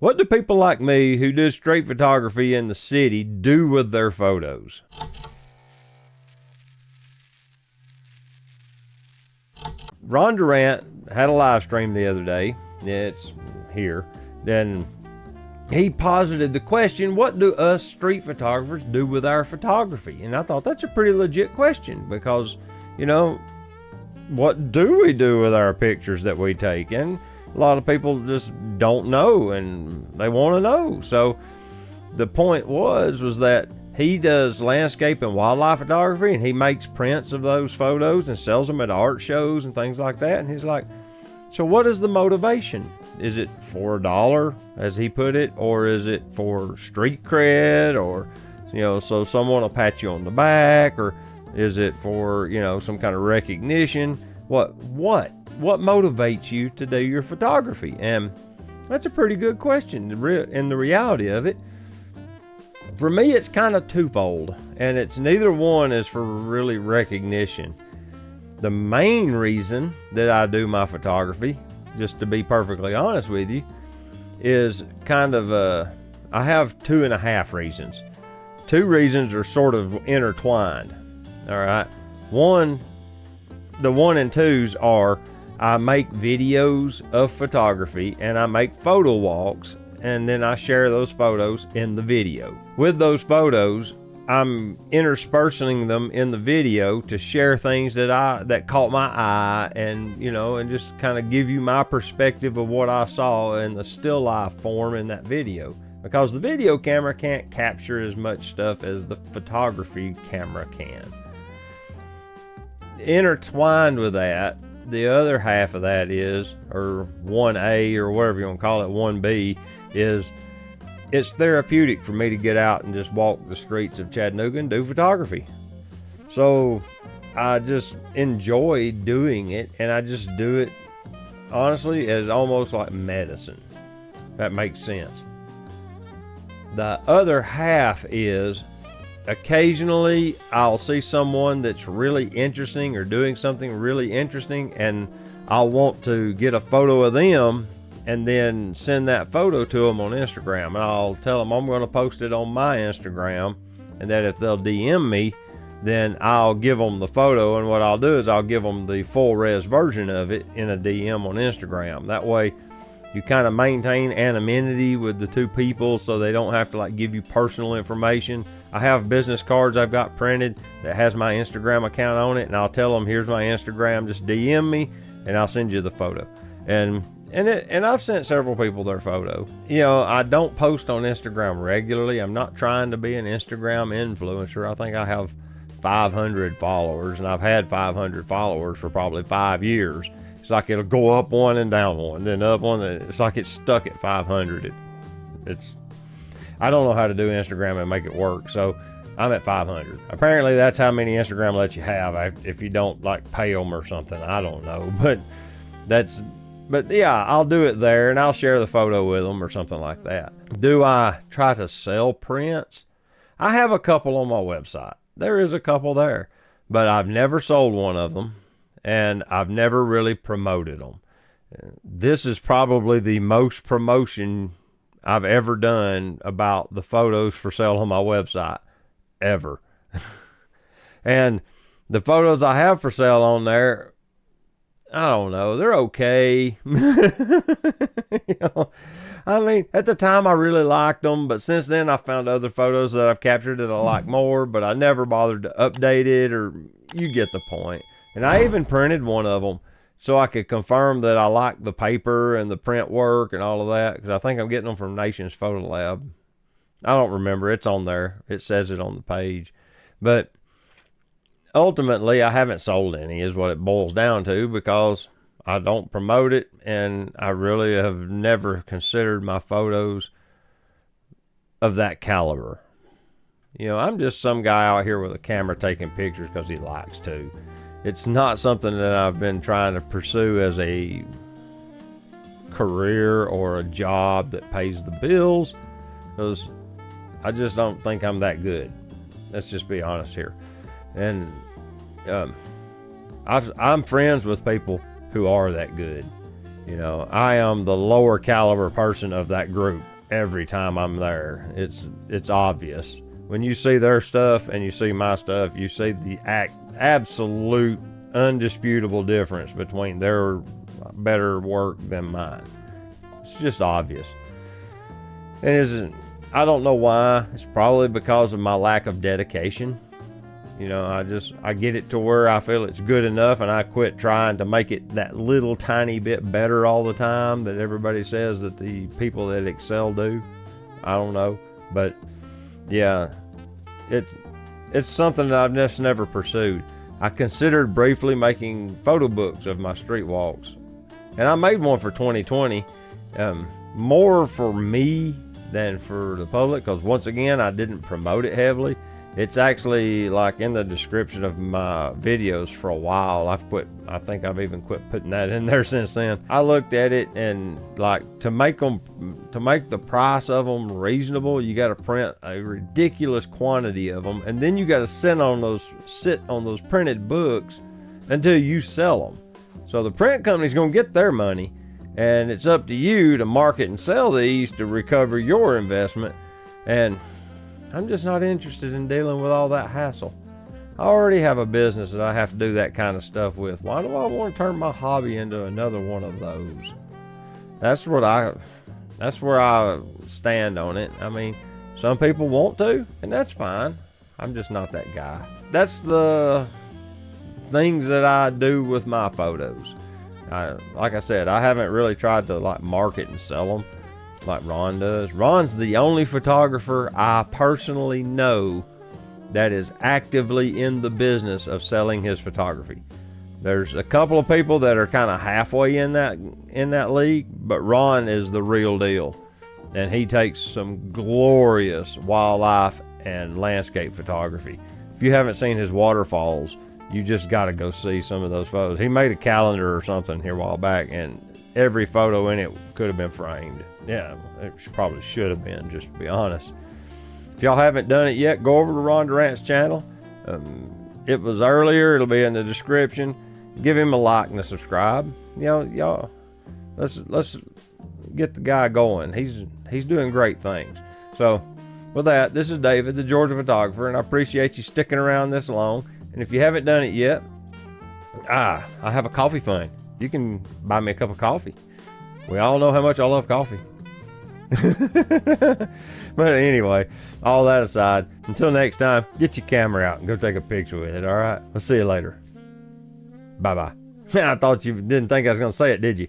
What do people like me who do street photography in the city do with their photos? Ron Durant had a live stream the other day. It's here. Then he posited the question, what do us street photographers do with our photography? And I thought that's a pretty legit question because, you know, what do we do with our pictures that we take? And a lot of people just don't know and they want to know. So the point was that he does landscape and wildlife photography, and he makes prints of those photos and sells them at art shows and things like that. And he's like, so what is the motivation? Is it for a dollar, as he put it, or is it for street cred, or, you know, so someone will pat you on the back, or is it for, you know, some kind of recognition? What motivates you to do your photography? And that's a pretty good question. And the reality of it, for me, it's kind of twofold, and it's neither one is for really recognition. The main reason that I do my photography, just to be perfectly honest with you, is kind of I have 2.5 reasons. 2 reasons are sort of intertwined. All right. The 1 and 2s are I make videos of photography and I make photo walks, and then I share those photos in the video. With those photos, I'm interspersing them in the video to share things that caught my eye, and, you know, and just kind of give you my perspective of what I saw in the still life form in that video, because the video camera can't capture as much stuff as the photography camera can. Intertwined with that, the other half of that is, or 1A or whatever you want to call it, 1B, is it's therapeutic for me to get out and just walk the streets of Chattanooga and do photography. So I just enjoy doing it, and I just do it honestly as almost like medicine. That makes sense. The other half is occasionally I'll see someone that's really interesting or doing something really interesting, and I'll want to get a photo of them and then send that photo to them on Instagram. And I'll tell them I'm going to post it on my Instagram, and that if they'll DM me, then I'll give them the photo. And what I'll do is I'll give them the full res version of it in a DM on Instagram. That way you kind of maintain anonymity with the 2 people, so they don't have to like give you personal information. I have business cards I've got printed that has my Instagram account on it, and I'll tell them, here's my Instagram, just DM me and I'll send you the photo. And I've sent several people their photo. You know, I don't post on Instagram regularly. I'm not trying to be an Instagram influencer. I think I have 500 followers, and I've had 500 followers for probably 5 years. It's like it'll go up one and down one, then up one. It's like it's stuck at 500. I don't know how to do Instagram and make it work, so I'm at 500. Apparently that's how many Instagram lets you have if you don't like pay them or something. I don't know, but yeah, I'll do it there, and I'll share the photo with them or something like that. Do I try to sell prints? I have a couple on my website. There is a couple there, but I've never sold one of them, and I've never really promoted them. This is probably the most promotion I've ever done about the photos for sale on my website, ever. And the photos I have for sale on there, I don't know, they're okay. You know, I mean, at the time I really liked them, but since then I found other photos that I've captured that I like more, but I never bothered to update it, or you get the point. And I even printed one of them so I could confirm that I like the paper and the print work and all of that, because I think I'm getting them from Nations Photo Lab. I don't remember. It's on there. It says it on the page. But ultimately, I haven't sold any is what it boils down to, because I don't promote it, and I really have never considered my photos of that caliber. You know, I'm just some guy out here with a camera taking pictures because he likes to. It's not something that I've been trying to pursue as a career or a job that pays the bills, because I just don't think I'm that good. Let's just be honest here. And I'm friends with people who are that good. You know, I am the lower caliber person of that group every time I'm there. It's obvious. When you see their stuff and you see my stuff, you see the absolute undisputable difference between their better work than mine. It's just obvious. And I don't know why. It's probably because of my lack of dedication. You know, I get it to where I feel it's good enough, and I quit trying to make it that little tiny bit better all the time that everybody says that the people that excel do. I don't know, but yeah, it's something that I've just never pursued. I considered briefly making photo books of my street walks, and I made one for 2020, more for me than for the public, because once again, I didn't promote it heavily. It's actually like in the description of my videos for a while. I think I've even quit putting that in there since then. I looked at it, and like to make the price of them reasonable, you got to print a ridiculous quantity of them, and then you got to sit on those printed books until you sell them. So the print company's going to get their money, and it's up to you to market and sell these to recover your investment. And I'm just not interested in dealing with all that hassle. I already have a business that I have to do that kind of stuff with. Why do I want to turn my hobby into another one of those? That's where I stand on it. I mean, some people want to, and that's fine. I'm just not that guy. That's the things that I do with my photos. Like I said, I haven't really tried to like market and sell them like Ron does. Ron's the only photographer I personally know that is actively in the business of selling his photography. There's a couple of people that are kind of halfway in that league, but Ron is the real deal, and he takes some glorious wildlife and landscape photography. If you haven't seen his waterfalls, you just got to go see some of those photos. He made a calendar or something here a while back, and every photo in it could have been framed. Yeah, it probably should have been, just to be honest. If y'all haven't done it yet, go over to Ron Durant's channel. It was earlier. It'll be in the description. Give him a like and a subscribe. You know, y'all, let's get the guy going. He's doing great things. So, with that, this is David, the Georgia photographer, and I appreciate you sticking around this long. And if you haven't done it yet, I have a coffee fund. You can buy me a cup of coffee. We all know how much I love coffee. But anyway, all that aside, until next time, get your camera out and go take a picture with it, all right? I'll see you later. Bye-bye. I thought you didn't think I was going to say it, did you?